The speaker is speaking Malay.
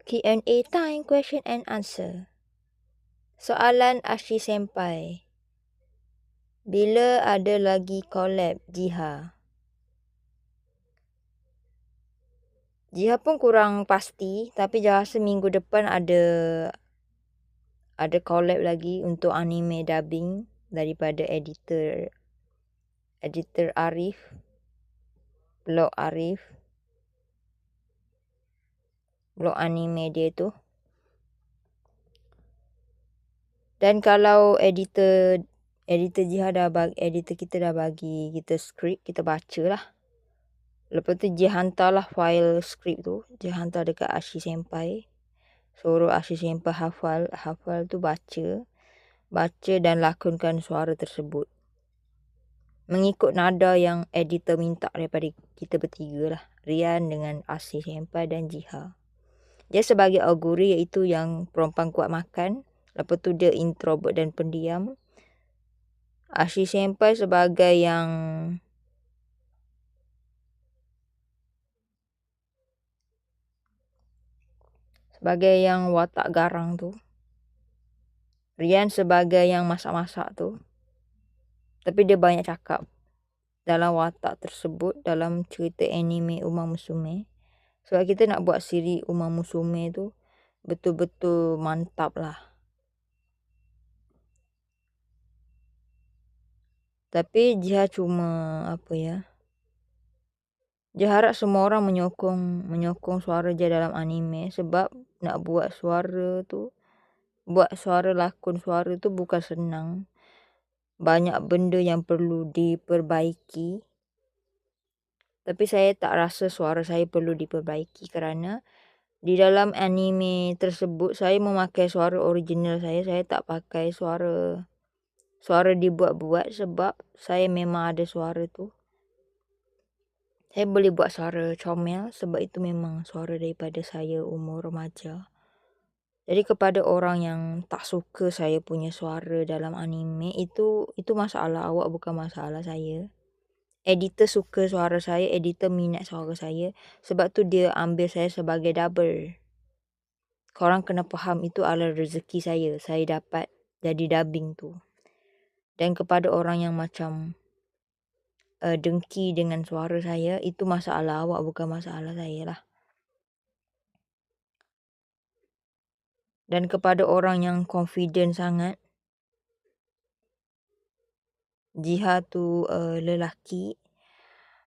Q&A time, question and answer. Soalan Ashi Senpai. Bila ada lagi collab Jiha? Jiha pun kurang pasti, tapi saya rasa minggu depan ada collab lagi untuk anime dubbing daripada editor Arif, blog anime dia tu. Dan kalau editor Jiha editor kita dah bagi kita skrip, kita bacalah. Lepas tu dia hantarlah file skrip tu, dia hantar dekat Ashi Senpai. Suruh Ashi Senpai hafal tu, baca dan lakonkan suara tersebut. Mengikut nada yang editor minta daripada kita bertiga lah, Rian dengan Ashi Senpai dan Jiha. Dia sebagai Oguri, iaitu yang perempuan kuat makan. Lepas tu dia introvert dan pendiam. Ashi Senpai sebagai yang watak garang tu. Rian sebagai yang masak-masak tu. Tapi dia banyak cakap dalam watak tersebut, dalam cerita anime Uma Musume. Sebab kita nak buat siri Uma Musume tu betul-betul mantap lah. Tapi dia cuma dia harap semua orang menyokong suara dia dalam anime, sebab nak buat suara lakon suara tu bukan senang. Banyak benda yang perlu diperbaiki. Tapi saya tak rasa suara saya perlu diperbaiki, kerana di dalam anime tersebut saya memakai suara original saya. Saya tak pakai suara dibuat-buat, sebab saya memang ada suara tu. Saya boleh buat suara comel sebab itu memang suara daripada saya umur remaja. Jadi kepada orang yang tak suka saya punya suara dalam anime, itu masalah awak, bukan masalah saya. Editor suka suara saya, editor minat suara saya, sebab tu dia ambil saya sebagai double. Korang kena faham itu adalah rezeki saya dapat jadi dubbing tu. Dan kepada orang yang macam dengki dengan suara saya, itu masalah awak, bukan masalah saya lah. Dan kepada orang yang confident sangat, Jiha tu lelaki,